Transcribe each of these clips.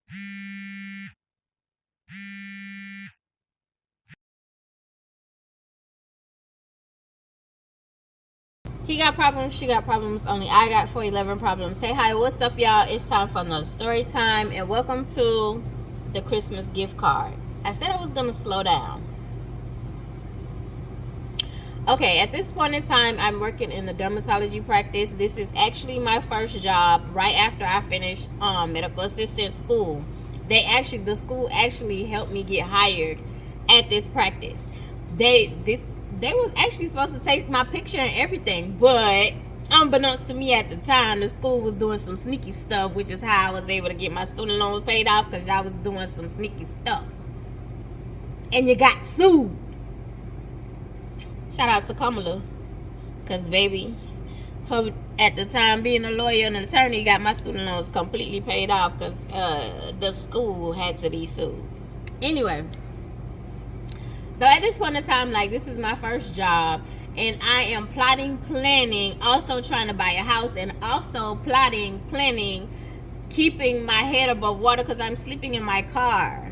He got problems, she got problems, only I got 411 problems. Hey, hi, what's up, y'all? It's time for another story time, and welcome to the Christmas gift card. I said I was going to slow down. Okay, at this point in time, I'm working in the dermatology practice. This is actually my first job right after I finished medical assistant school. The school actually helped me get hired at this practice. They was actually supposed to take my picture and everything, but unbeknownst to me at the time, the school was doing some sneaky stuff, which is how I was able to get my student loans paid off, because y'all was doing some sneaky stuff. And you got sued. Shout out to Kamala, because baby, her at the time being a lawyer and an attorney got my student loans completely paid off, because the school had to be sued. Anyway, so at this point in time, like, this is my first job, and I am planning, also trying to buy a house, and also planning, keeping my head above water, because I'm sleeping in my car.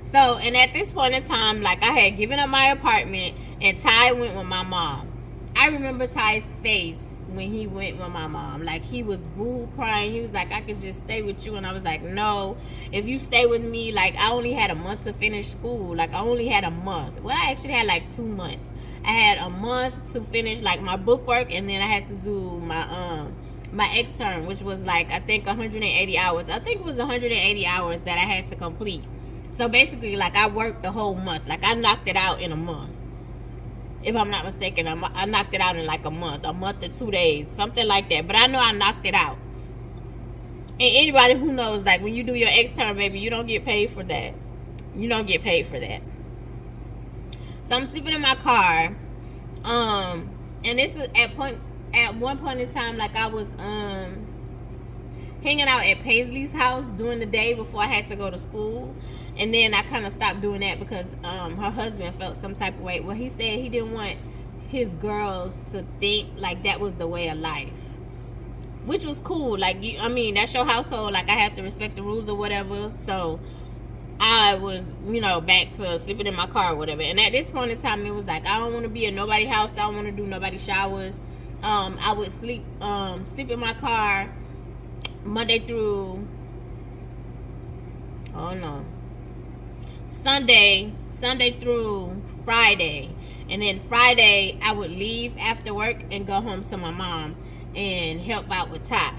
So, and at this point in time, like, I had given up my apartment, and Ty went with my mom. I remember Ty's face when he went with my mom. Like, he was boo crying. He was like, I could just stay with you. And I was like, no, if you stay with me, like, I only had a month to finish school. Like, I only had a month. Well, I actually had like 2 months. I had a month to finish, like, my book work, and then I had to do my extern, which was like, I think 180 hours. I think it was 180 hours that I had to complete. So basically, like, I worked the whole month. Like, I knocked it out in a month. If I'm not mistaken, I knocked it out in like a month or 2 days, something like that. But I know I knocked it out. And anybody who knows, like, when you do your extern, baby, you don't get paid for that. So I'm sleeping in my car. And this is at one point in time, like, I was hanging out at Paisley's house during the day before I had to go to school. And then I kind of stopped doing that because her husband felt some type of way. Well, he said he didn't want his girls to think like that was the way of life, which was cool. Like, that's your household. Like, I have to respect the rules or whatever. So I was, back to sleeping in my car or whatever. And at this point in time, it was like, I don't want to be in nobody's house. I don't want to do nobody's showers. I would sleep in my car Monday through, Sunday through Friday. And then Friday, I would leave after work and go home to my mom and help out with Ty.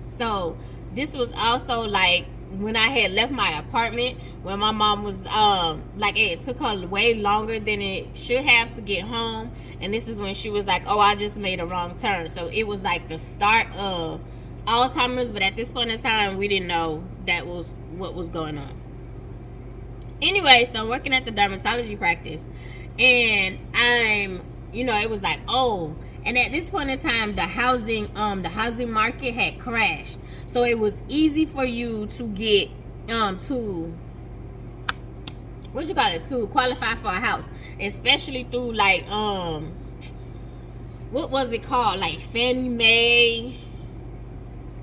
So this was also like when I had left my apartment, when my mom was like, it took her way longer than it should have to get home. And this is when she was like, oh, I just made a wrong turn. So it was like the start of Alzheimer's, but at this point in time, we didn't know that was what was going on. Anyway, so I'm working at the dermatology practice, and it was like, oh, and at this point in time, the housing market had crashed, so it was easy for you to get to qualify for a house, especially through like what was it called, like Fannie Mae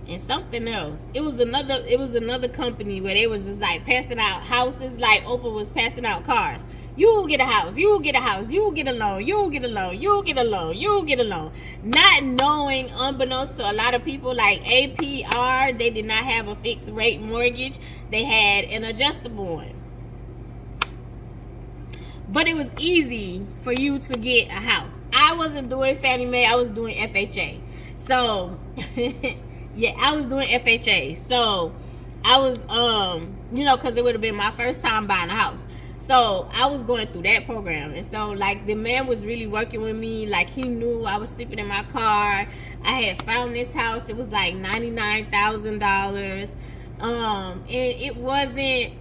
and something else. It was another company where they was just like passing out houses, like Oprah was passing out cars. You will get a house, you will get a house, you will get a loan, you will get a loan, you will get a loan, you will get a loan. Not knowing, unbeknownst to a lot of people, like APR, they did not have a fixed rate mortgage. They had an adjustable one. But it was easy for you to get a house. I wasn't doing Fannie Mae, I was doing FHA. So yeah, I was doing FHA. So I was, because it would have been my first time buying a house. So I was going through that program. And so, like, the man was really working with me. Like, he knew I was sleeping in my car. I had found this house. It was like $99,000. And it wasn't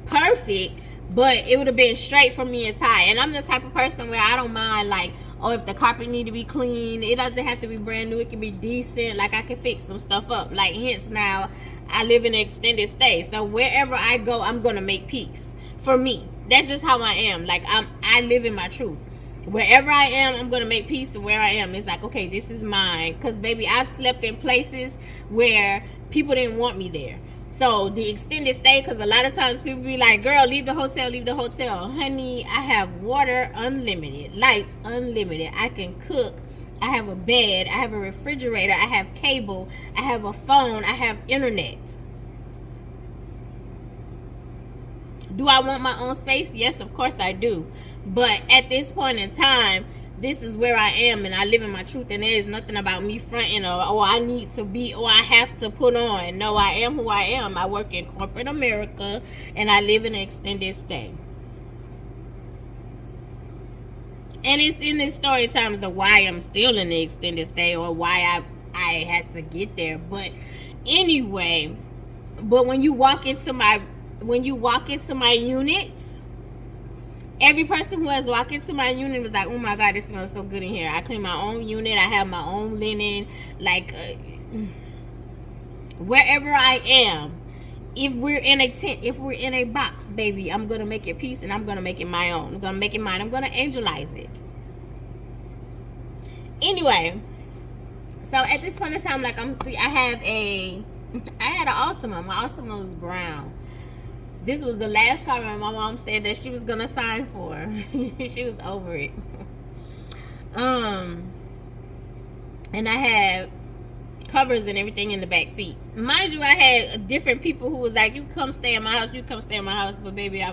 perfect, but it would have been straight for me and Ty. And I'm the type of person where I don't mind, like, oh, if the carpet need to be clean, it doesn't have to be brand new. It can be decent. Like, I can fix some stuff up. Like, hence now, I live in an extended stay. So wherever I go, I'm going to make peace. For me, that's just how I am. Like, I live in my truth. Wherever I am, I'm gonna make peace of where I am. It's like, okay, this is mine. Because baby, I've slept in places where people didn't want me there. So the extended stay, because a lot of times people be like, girl, leave the hotel, leave the hotel. Honey, I have water unlimited, lights unlimited, I can cook, I have a bed, I have a refrigerator, I have cable, I have a phone, I have internet. Do I want my own space? Yes, of course I do. But at this point in time, this is where I am, and I live in my truth, and there is nothing about me fronting or I need to be or I have to put on. No, I am who I am. I work in corporate America, and I live in an extended stay. And it's in this story times of why I'm still in the extended stay or why I had to get there. But anyway, when you walk into my unit, every person who has walked into my unit was like, oh my God, this smells so good in here. I clean my own unit. I have my own linen. Like, wherever I am, if we're in a tent, if we're in a box, baby, I'm going to make it peace and I'm going to make it my own. I'm going to make it mine. I'm going to angelize it. Anyway, so at this point in time, like, I had an Altima. My Altima was brown. This was the last car my mom said that she was gonna sign for. She was over it. And I had covers and everything in the back seat. Mind you, I had different people who was like, you come stay in my house, you come stay in my house. But baby,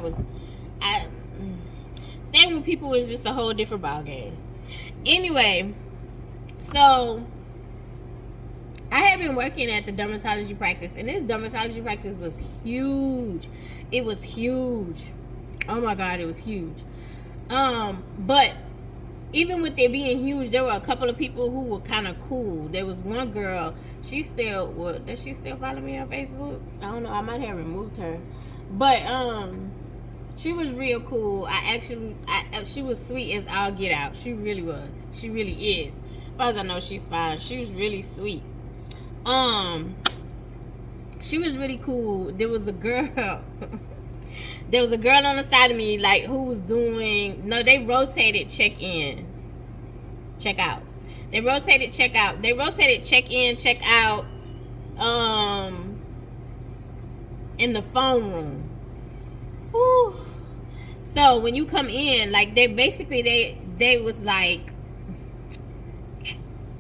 staying with people was just a whole different ball game. Anyway, so I had been working at the dermatology practice, and this dermatology practice was huge. It was huge. Oh my God, it was huge. But even with it being huge, there were a couple of people who were kind of cool. There was one girl. Does she still follow me on Facebook? I don't know. I might have removed her, but she was real cool. She was sweet as all get out. She really was. She really is. As far as I know, she's fine. She was really sweet. She was really cool. There was a girl on the side of me, like, who was they rotated check in, check out. They rotated check out. They rotated check in, check out, in the phone room. Whew. So when you come in, like, they was like,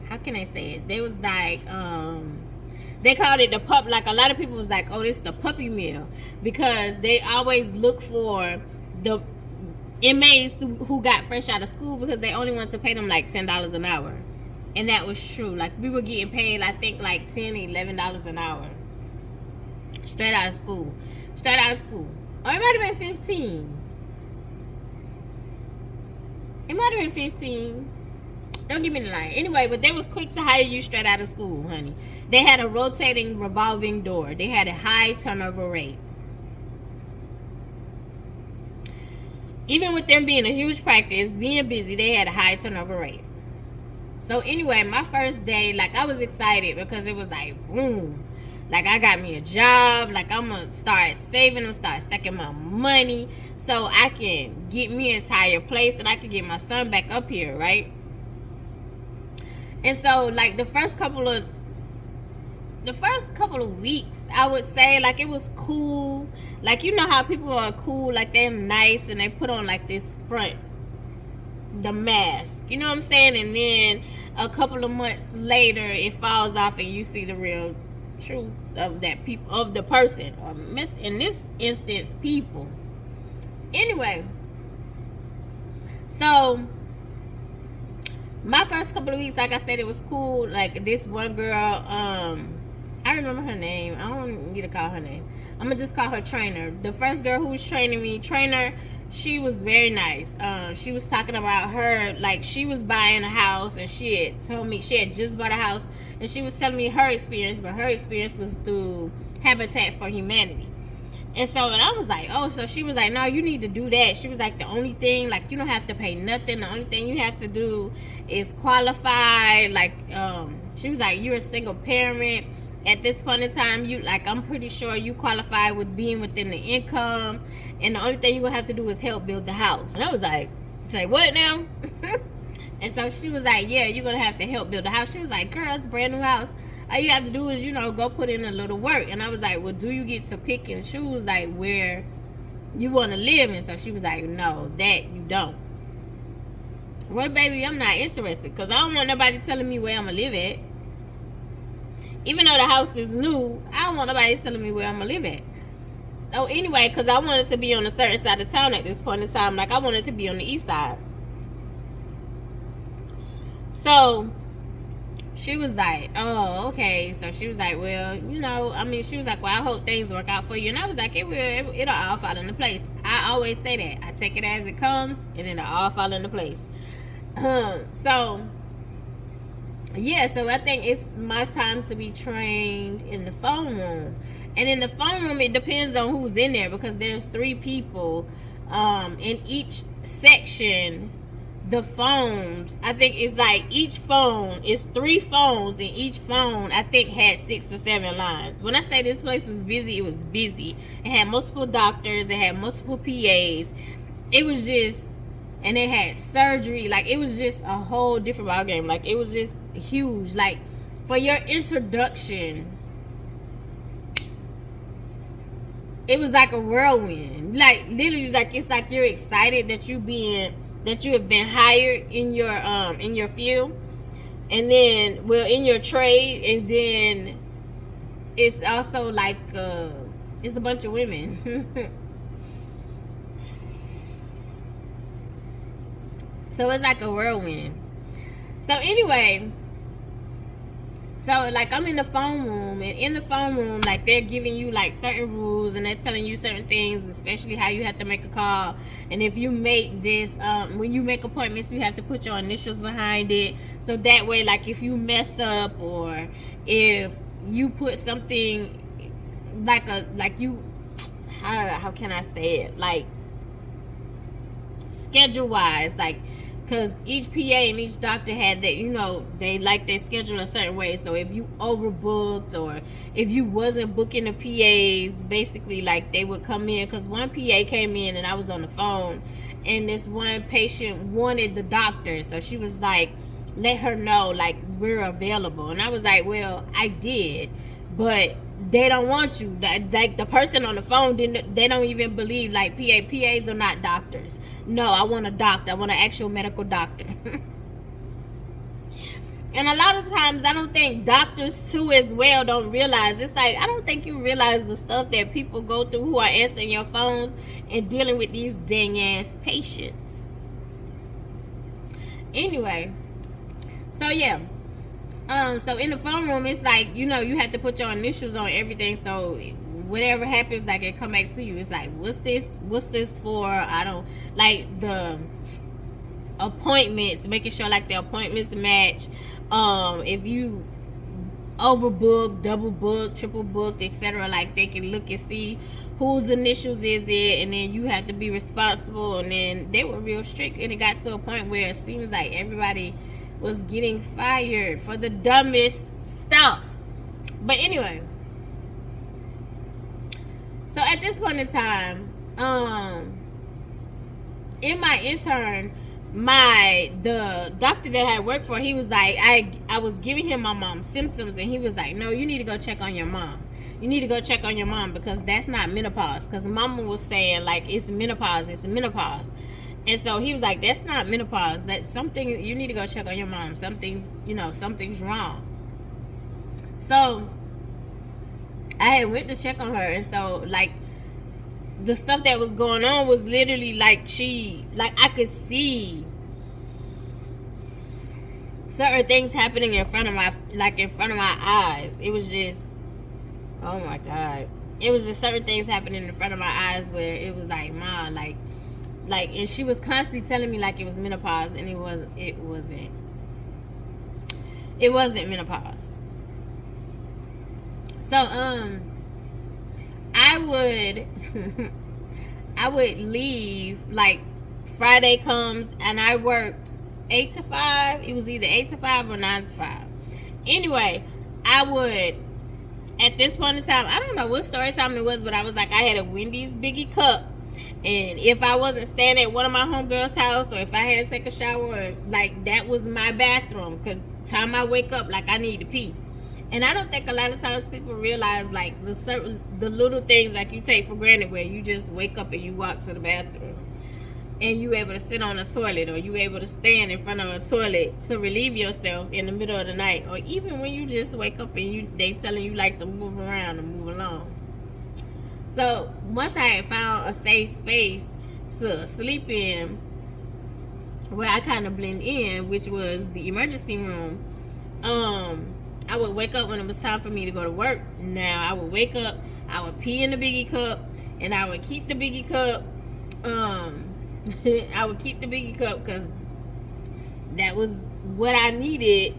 how can I say it? They was like, they called it the pup. Like, a lot of people was like, oh, this is the puppy meal, because they always look for the inmates who got fresh out of school, because they only want to pay them like $10 an hour. And that was true. Like, we were getting paid, I think, like $10, $11 an hour. Straight out of school. Or it might have been 15. It might have been 15. Don't give me the line. Anyway, but they was quick to hire you straight out of school, honey. They had a rotating revolving door. They had a high turnover rate. Even with them being a huge practice, being busy, they had a high turnover rate. So anyway, my first day, like, I was excited because it was like, boom. Like, I got me a job. Like, I'm going to start saving. I'm start stacking my money so I can get me an entire place and I can get my son back up here, right? And so, like, the first couple of weeks, I would say, like, it was cool. Like, you know how people are cool, like, they're nice and they put on, like, this front, the mask, you know what I'm saying? And then a couple of months later, it falls off and you see the real truth of the person, or in this instance, people. Anyway, so my first couple of weeks, like I said, it was cool. Like, this one girl, I remember her name. I don't need to call her name. I'm gonna just call her Trainer. The first girl who was training me, Trainer, she was very nice. She was talking about her, like, she was buying a house, and she had told me she had just bought a house, and she was telling me her experience, but her experience was through Habitat for Humanity. And so, and I was like, oh, so she was like, no, you need to do that. She was like, the only thing, like, you don't have to pay nothing. The only thing you have to do is qualify. Like, she was like, you're a single parent. At this point in time, I'm pretty sure you qualify with being within the income. And the only thing you're going to have to do is help build the house. And I was like, Say what now? And so she was like, yeah, you're gonna have to help build a house. She was like, girl, it's a brand new house. All you have to do is, go put in a little work. And I was like, well, do you get to pick and choose like where you want to live? And so she was like, no, that you don't. Well, baby, I'm not interested, because I don't want nobody telling me where I'm gonna live at. Even though the house is new, I don't want nobody telling me where I'm gonna live at. So anyway, because I wanted to be on a certain side of town at this point in time, like I wanted to be on the east side. So she was like, oh, okay. So she was like, well, she was like, well, I hope things work out for you. And I was like, it will. It'll all fall into place. I always say that. I take it as it comes, and it'll all fall into place. So I think it's my time to be trained in the phone room. And in the phone room, it depends on who's in there, because there's 3 people in each section. The phones, I think it's like each phone is 3 phones, and each phone I think had 6 or 7 lines. When I say this place was busy, it was busy. It had multiple doctors, it had multiple PAs. It was just, and it had surgery. Like, it was just a whole different ballgame. Like, it was just huge. Like, for your introduction, it was like a whirlwind. Like, literally, like, it's like you're excited that you have been hired in your field, and then in your trade, and then it's also like it's a bunch of women. So it's like a whirlwind. So anyway, so like I'm in the phone room, and in the phone room, like they're giving you like certain rules, and they're telling you certain things, especially how you have to make a call. And if you make this, when you make appointments, you have to put your initials behind it. So that way, like if you mess up, or if you put something how can I say it? Like schedule wise, like, because each PA and each doctor had that, they like their schedule a certain way. So if you overbooked, or if you wasn't booking the PAs, basically, like, they would come in. Because one PA came in, and I was on the phone, and this one patient wanted the doctor. So she was like, let her know, like, we're available. And I was like, well, I did, but they don't want you. Like, the person on the phone they don't even believe, like, PAs are not doctors. No, I want a doctor. I want an actual medical doctor. And a lot of times, I don't think doctors too as well don't realize. It's like, I don't think you realize the stuff that people go through who are answering your phones and dealing with these dang ass patients. Anyway, so yeah. So in the phone room, it's like, you have to put your initials on everything. So whatever happens, like, it come back to you. It's like, what's this for? I don't like the appointments, making sure like the appointments match. If you overbooked, double booked, triple booked, etc., like, they can look and see whose initials is it, and then you have to be responsible. And then they were real strict, and it got to a point where it seems like everybody was getting fired for the dumbest stuff. But anyway, so at this point in time, in my intern, the doctor that I worked for, he was like, I was giving him my mom's symptoms, and he was like, no, you need to go check on your mom. You need to go check on your mom, because that's not menopause. Because mama was saying, like, it's menopause. And so he was like, that's not menopause. That's something, you need to go check on your mom. Something's wrong. So I had went to check on her. And so, like, the stuff that was going on was literally like I could see certain things happening in front of my eyes. It was just, oh my God. It was just certain things happening in front of my eyes where it was like, Ma, like, and she was constantly telling me like it was menopause, and it wasn't menopause. So I would leave, like, Friday comes, and I worked 8 to 5. It was either 8 to 5 or 9 to 5. Anyway, I would, at this point in time, I don't know what story time it was, but I was like, I had a Wendy's Biggie cup, And if I wasn't staying at one of my homegirls' house, or if I had to take a shower, like that was my bathroom. Cause time I wake up, like I need to pee. And I don't think a lot of times people realize like the little things like you take for granted, where you just wake up and you walk to the bathroom, and you able to sit on a toilet, or you able to stand in front of a toilet to relieve yourself in the middle of the night, or even when you just wake up and they telling you like to move around and move along. So once I had found a safe space to sleep in, where I kind of blend in, which was the emergency room, I would wake up when it was time for me to go to work. Now I would wake up, I would pee in the biggie cup, and I would keep the biggie cup. I would keep the biggie cup because that was what I needed.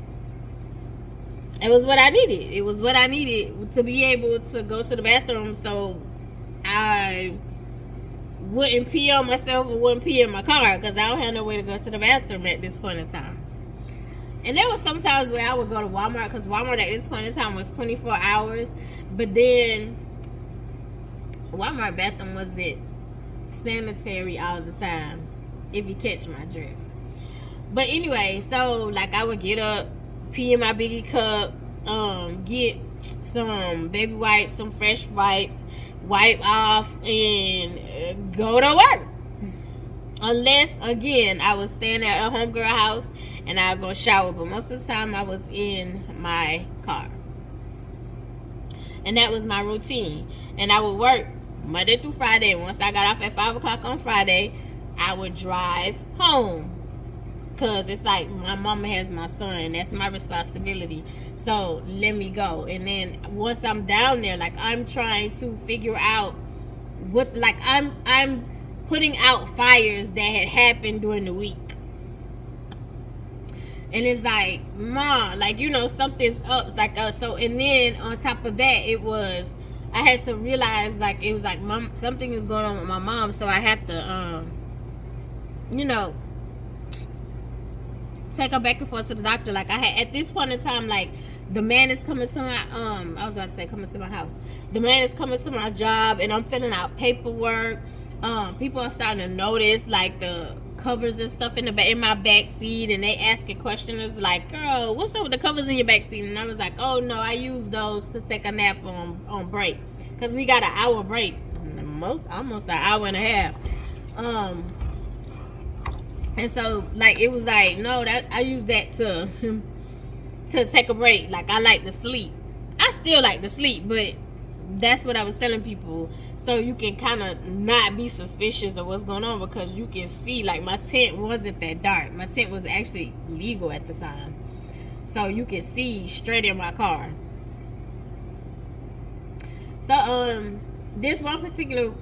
It was what I needed. It was what I needed to be able to go to the bathroom, so I wouldn't pee on myself or wouldn't pee in my car, because I don't have no way to go to the bathroom at this point in time. And there was some times where I would go to Walmart, because Walmart at this point in time was 24 hours. But then Walmart bathroom wasn't sanitary all the time, if you catch my drift. But anyway, so like I would get up, pee in my biggie cup, get some baby wipes, some fresh wipes, wipe off, and go to work. Unless, again, I was staying at a homegirl house and I'd go shower. But most of the time I was in my car. And that was my routine. And I would work Monday through Friday. Once I got off at 5 o'clock on Friday, I would drive home. Because it's like my mama has my son. That's my responsibility. So let me go. And then once I'm down there, like I'm trying to figure out what, like I'm putting out fires that had happened during the week. And it's like, Mom, like, you know, something's up. It's like, so, and then on top of that, it was, I had to realize, like, it was like, Mom, something is going on with my mom. So I have to, you know, take her back and forth to the doctor. Like I had, at this point in time, like the man is coming to my, I was about to say coming to my house. The man is coming to my job and I'm filling out paperwork. People are starting to notice like the covers and stuff in my back seat, and they asking questions like, girl, what's up with the covers in your back seat? And I was like, oh no, I use those to take a nap on break, because we got an hour break, almost an hour and a half. And so like it was like, no, that I use that to take a break. Like I like to sleep. I still like to sleep, but that's what I was telling people, so you can kind of not be suspicious of what's going on, because you can see, like, my tent wasn't that dark. My tent was actually legal at the time, so you can see straight in my car. So this one particular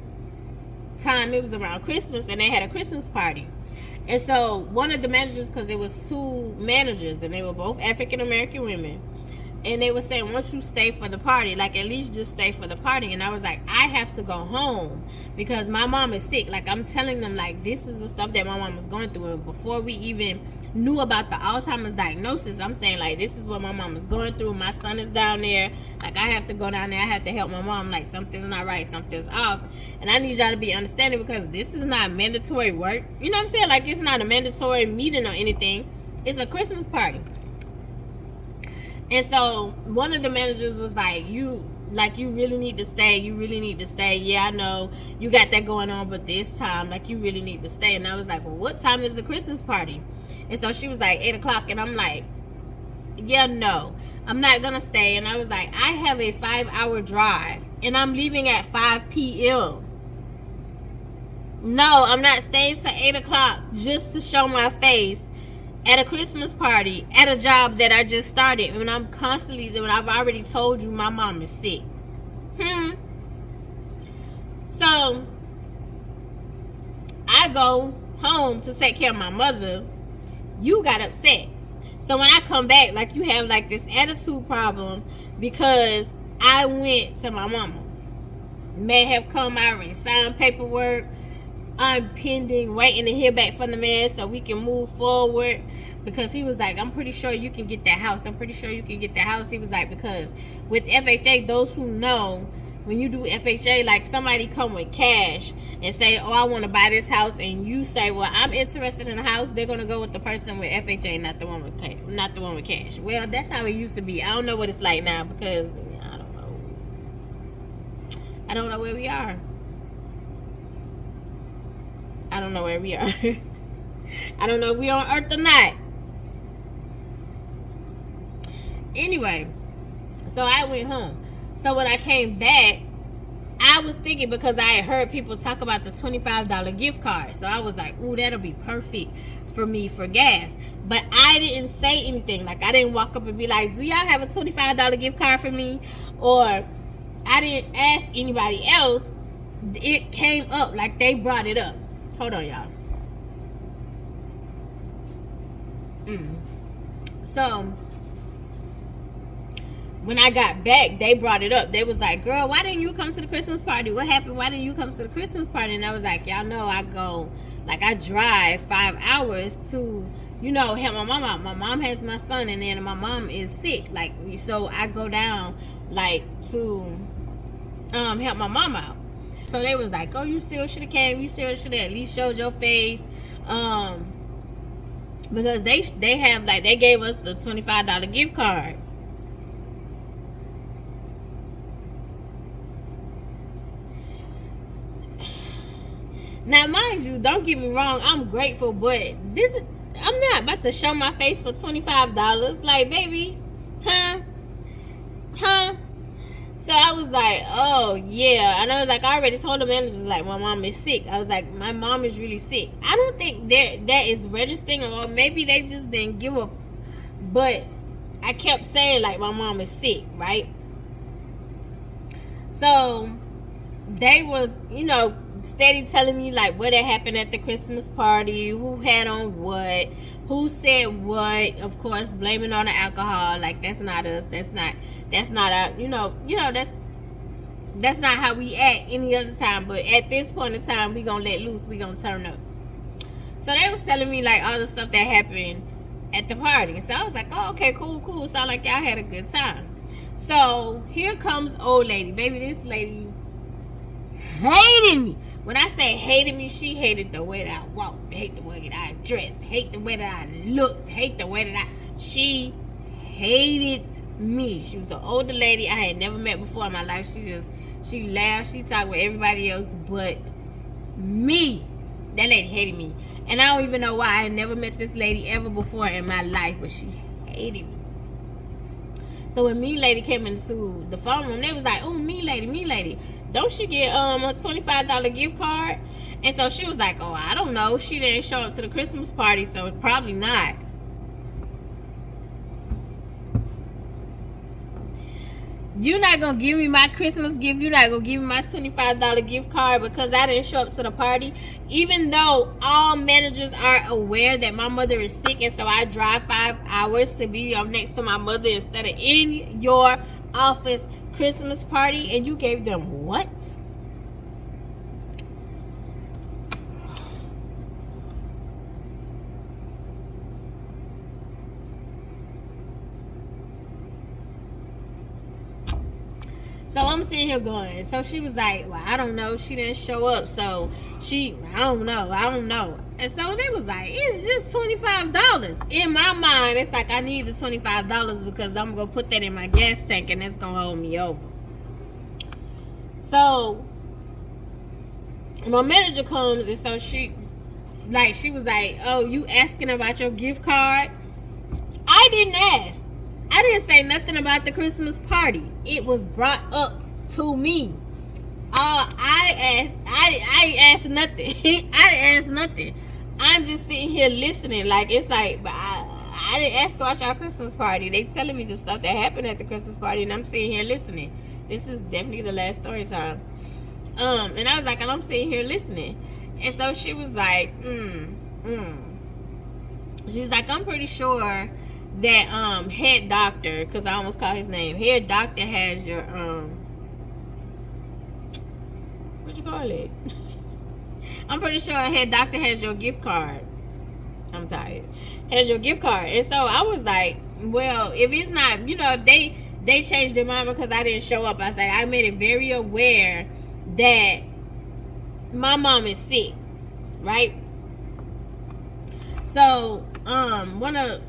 time, it was around Christmas, and they had a Christmas party. And so one of the managers, because it was two managers and they were both African American women, and they were saying, why don't you stay for the party? Like, at least just stay for the party. And I was like, I have to go home because my mom is sick. Like, I'm telling them, like, this is the stuff that my mom was going through. And before we even knew about the Alzheimer's diagnosis, I'm saying, like, this is what my mom is going through. My son is down there. Like, I have to go down there. I have to help my mom. Like, something's not right. Something's off. And I need y'all to be understanding, because this is not mandatory work. You know what I'm saying? Like, it's not a mandatory meeting or anything. It's a Christmas party. And so one of the managers was like, you really need to stay. You really need to stay. Yeah, I know you got that going on, but this time, like, you really need to stay. And I was like, well, what time is the Christmas party? And so she was like 8 o'clock. And I'm like, yeah, no, I'm not going to stay. And I was like, I have a 5-hour drive and I'm leaving at 5 p.m. No, I'm not staying till 8 o'clock just to show my face at a Christmas party, at a job that I just started, when I've already told you my mom is sick. So I go home to take care of my mother. You got upset. So when I come back, like, you have like this attitude problem because I went to my mama. May have come, I already signed paperwork. I'm pending, waiting to hear back from the man so we can move forward, because he was like, I'm pretty sure you can get that house. I'm pretty sure you can get that house. He was like, because with FHA, those who know, when you do FHA, like somebody come with cash and say, oh, I want to buy this house, and you say, well, I'm interested in a house, they're gonna go with the person with FHA, not the one with cash. Well, that's how it used to be. I don't know what it's like now, because I don't know where we are. I don't know where we are. I don't know if we're on Earth or not. Anyway, so I went home. So when I came back, I was thinking, because I had heard people talk about the $25 gift card. So I was like, ooh, that'll be perfect for me for gas. But I didn't say anything. Like, I didn't walk up and be like, do y'all have a $25 gift card for me? Or I didn't ask anybody else. It came up, like they brought it up. Hold on, y'all. So when I got back, they brought it up. They was like, girl, why didn't you come to the Christmas party? What happened? Why didn't you come to the Christmas party? And I was like, y'all know I drive 5 hours to, help my mom out. My mom has my son, and then my mom is sick. Like, so I go down, like, to help my mom out. So they was like, oh, you still should have came. You still should have at least showed your face. Because they have, like, they gave us the $25 gift card. Now, mind you, don't get me wrong, I'm grateful, but I'm not about to show my face for $25. Like, baby, huh? So I was like, oh, yeah. And I was like, I already told the managers, like, my mom is sick. I was like, my mom is really sick. I don't think that is registering, or maybe they just didn't give up. But I kept saying, like, my mom is sick, right? So they was, steady telling me, like, what had happened at the Christmas party, who had on what, who said what. Of course, blaming on the alcohol. Like, that's not us. That's not our, that's not how we act any other time. But at this point in time, we gonna let loose. We gonna turn up. So they was telling me, like, all the stuff that happened at the party. So I was like, oh, okay, cool. Sound like y'all had a good time. So here comes old lady. Baby, this lady hated me. When I say hated me, she hated the way that I walked, hate the way that I dressed, hate the way that I looked, hate the way that she hated me. She was an older lady I had never met before in my life. She laughed, she talked with everybody else but me. That lady hated me. And I don't even know why. I had never met this lady ever before in my life, but she hated me. So when me lady came into the phone room, they was like, oh, me lady, don't she get a $25 gift card? And so she was like, oh, I don't know. She didn't show up to the Christmas party, so probably not. You're not going to give me my Christmas gift. You're not going to give me my $25 gift card because I didn't show up to the party. Even though all managers are aware that my mother is sick, and so I drive 5 hours to be up next to my mother instead of in your office Christmas party, and you gave them what? So I'm sitting here going, so she was like, well, I don't know. She didn't show up. So I don't know. And so they was like, it's just $25. In my mind, it's like I need the $25 because I'm going to put that in my gas tank and it's going to hold me over. So my manager comes, and so she was like, oh, you asking about your gift card? I didn't ask. I didn't say nothing about the Christmas party. It was brought up to me. I asked nothing. I didn't ask nothing. I'm just sitting here listening. Like, it's like, but I didn't ask about y'all Christmas party. They telling me the stuff that happened at the Christmas party, and I'm sitting here listening. This is definitely the last story time. And I was like, and I'm sitting here listening. And so she was like, She was like, I'm pretty sure that head doctor, because I almost called his name, head doctor has your what you call it? I'm pretty sure head doctor has your gift card. Has your gift card. And so I was like, well, if it's not, if they changed their mind because I didn't show up. I was like, I made it very aware that my mom is sick, right? So one of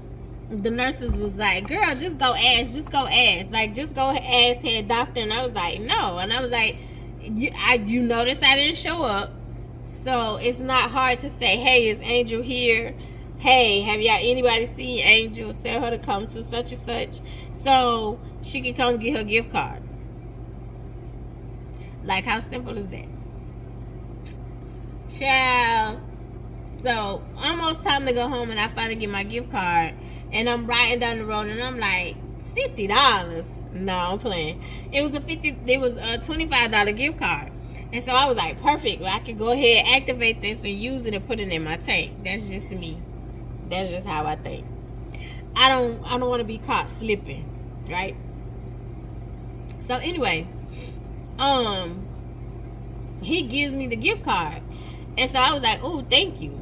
the nurses was like, girl, just go ask, like, just go ask head doctor. And I was like, no. And I was like, you notice I didn't show up, so it's not hard to say, hey, is Angel here? Hey, have y'all anybody seen Angel? Tell her to come to such and such so she can come get her gift card. Like, how simple is that? Child. So almost time to go home, and I finally get my gift card, and I'm riding down the road, and I'm like, $50? No, I'm playing. It was a $25 gift card. And so I was like, perfect. Well, I could go ahead, activate this, and use it and put it in my tank. That's just me. That's just how I think. I don't want to be caught slipping, right? So anyway, he gives me the gift card. And so I was like, oh, thank you.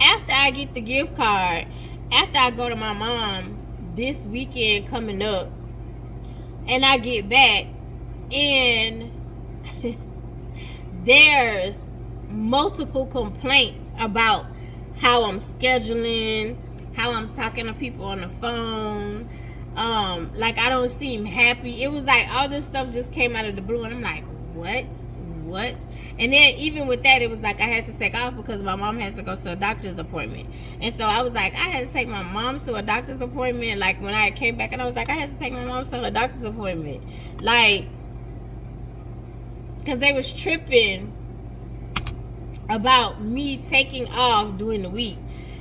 After I get the gift card, after I go to my mom this weekend coming up, and I get back, and there's multiple complaints about how I'm scheduling, how I'm talking to people on the phone, like I don't seem happy. It was like all this stuff just came out of the blue, and I'm like, what? And then even with that, it was like I had to take off because my mom had to go to a doctor's appointment. And so I was like, I had to take my mom to a doctor's appointment. Like, when I came back, and I was like, I had to take my mom to a doctor's appointment, like, because they was tripping about me taking off during the week.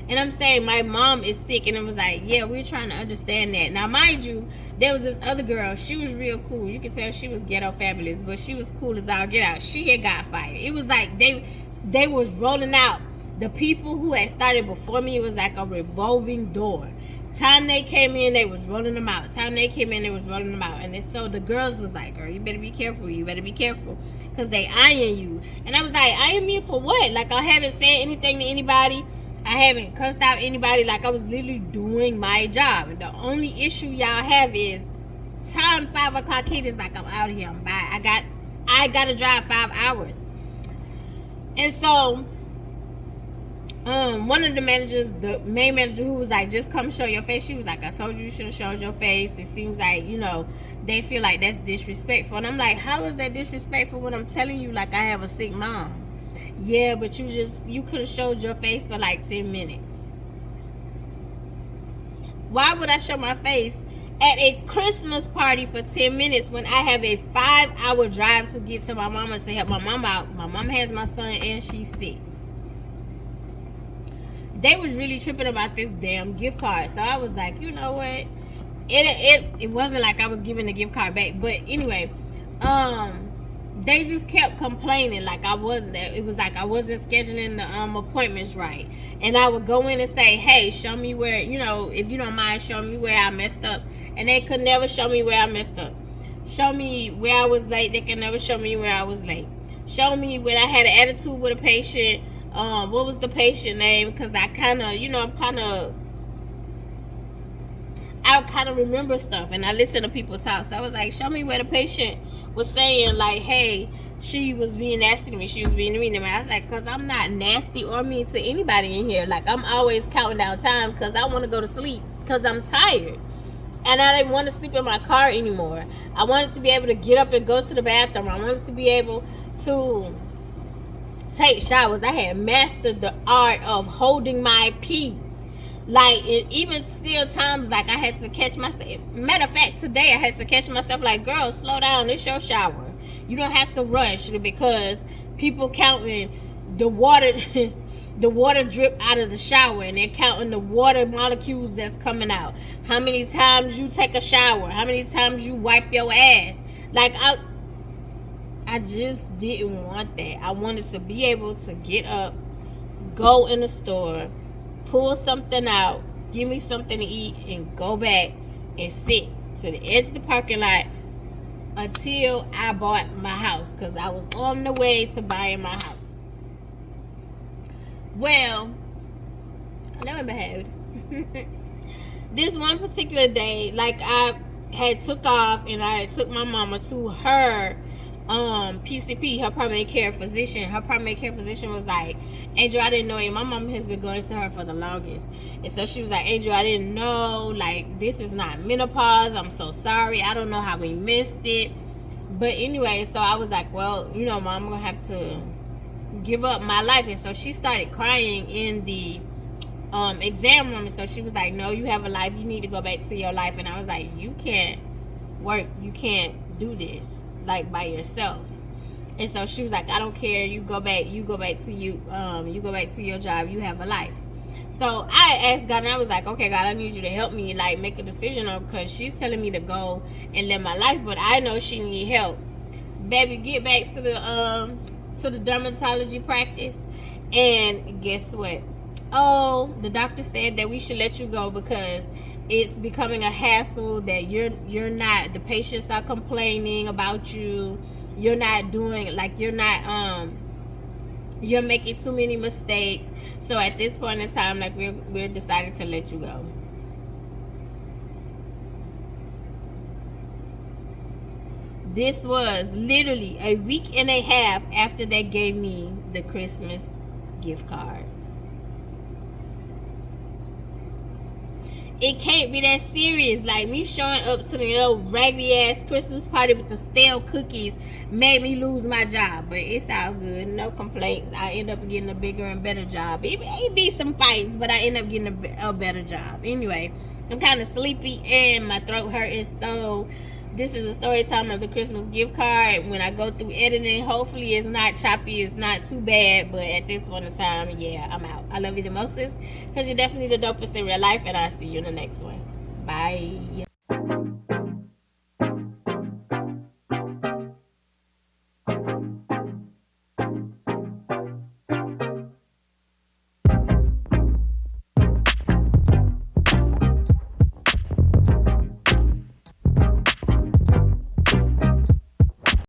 And I'm saying my mom is sick, and it was like, yeah, we're trying to understand that. Now, mind you, there was this other girl. She was real cool. You could tell she was ghetto fabulous, but she was cool as all get out. She had got fired. It was like they was rolling out the people who had started before me. It was like a revolving door. Time they came in, they was rolling them out. Time they came in, they was rolling them out. And then, so the girls was like, girl, you better be careful. You better be careful, because they eyeing you. And I was like, eyeing me for what? Like, I haven't said anything to anybody. I haven't cussed out anybody. Like, I was literally doing my job. And the only issue y'all have is time 5 o'clock hit is like, I'm out of here. I'm bye. I got to drive 5 hours. And so one of the managers, the main manager, who was like, just come show your face, she was like, I told you should have showed your face. It seems like, they feel like that's disrespectful. And I'm like, how is that disrespectful when I'm telling you, like, I have a sick mom? Yeah, but you could have showed your face for like 10 minutes. Why would I show my face at a Christmas party for 10 minutes when I have a 5-hour drive to get to my mama to help my mom out? My mom has my son and she's sick. They was really tripping about this damn gift card. So I was like, you know what? It wasn't like I was giving the gift card back. But anyway, they just kept complaining like I wasn't. It was like I wasn't scheduling the appointments right. And I would go in and say, hey, show me where, if you don't mind, show me where I messed up. And they could never show me where I messed up. Show me where I was late. They could never show me where I was late. Show me when I had an attitude with a patient. What was the patient name? Because I kind of remember stuff, and I listen to people talk. So I was like, show me where the patient was saying, like, hey, she was being nasty to me. She was being mean to me. I was like, because I'm not nasty or mean to anybody in here. Like, I'm always counting down time because I want to go to sleep because I'm tired. And I didn't want to sleep in my car anymore. I wanted to be able to get up and go to the bathroom. I wanted to be able to take showers. I had mastered the art of holding my pee. Like, even still times, like, I had to catch myself. Matter of fact, today I had to catch myself like, girl, slow down. It's your shower. You don't have to rush because people counting the water the water drip out of the shower, and they're counting the water molecules that's coming out. How many times you take a shower? How many times you wipe your ass? Like, I just didn't want that. I wanted to be able to get up, go in the store, pull something out, give me something to eat, and go back and sit to the edge of the parking lot until I bought my house, because I was on the way to buying my house. Well, lo and behold, this one particular day, like, had took off, and I took my mama to her PCP, her primary care physician. Her primary care physician was like, Angel, I didn't know it. My mom has been going to her for the longest. And so she was like, Angel, I didn't know. Like, this is not menopause. I'm so sorry. I don't know how we missed it. But anyway, so I was like, well, you know, Mom, I'm going to have to give up my life. And so she started crying in the exam room. And so she was like, no, you have a life. You need to go back to your life. And I was like, you can't work. You can't do this, like, by yourself. And so she was like, I don't care. You go back to you go back to your job. You have a life. So I asked God, and I was like, okay, God, I need you to help me, like, make a decision on, because she's telling me to go and live my life, but I know she need help. Baby, get back to the dermatology practice, and guess what? Oh, the doctor said that we should let you go because it's becoming a hassle, that you're not, the patients are complaining about you. You're not doing, like, you're making too many mistakes. So at this point in time, like, we're deciding to let you go. This was literally a week and a half after they gave me the Christmas gift card. It can't be that serious. Like, me showing up to the raggedy ass Christmas party with the stale cookies made me lose my job. But it's all good. No complaints. I end up getting a bigger and better job. It be some fights, but I end up getting a better job. Anyway, I'm kind of sleepy and my throat hurting. So this is a story time of the Christmas gift card. When I go through editing, hopefully it's not choppy, it's not too bad. But at this point in time, yeah, I'm out. I love you the mostest because you're definitely the dopest in real life, and I'll see you in the next one. Bye.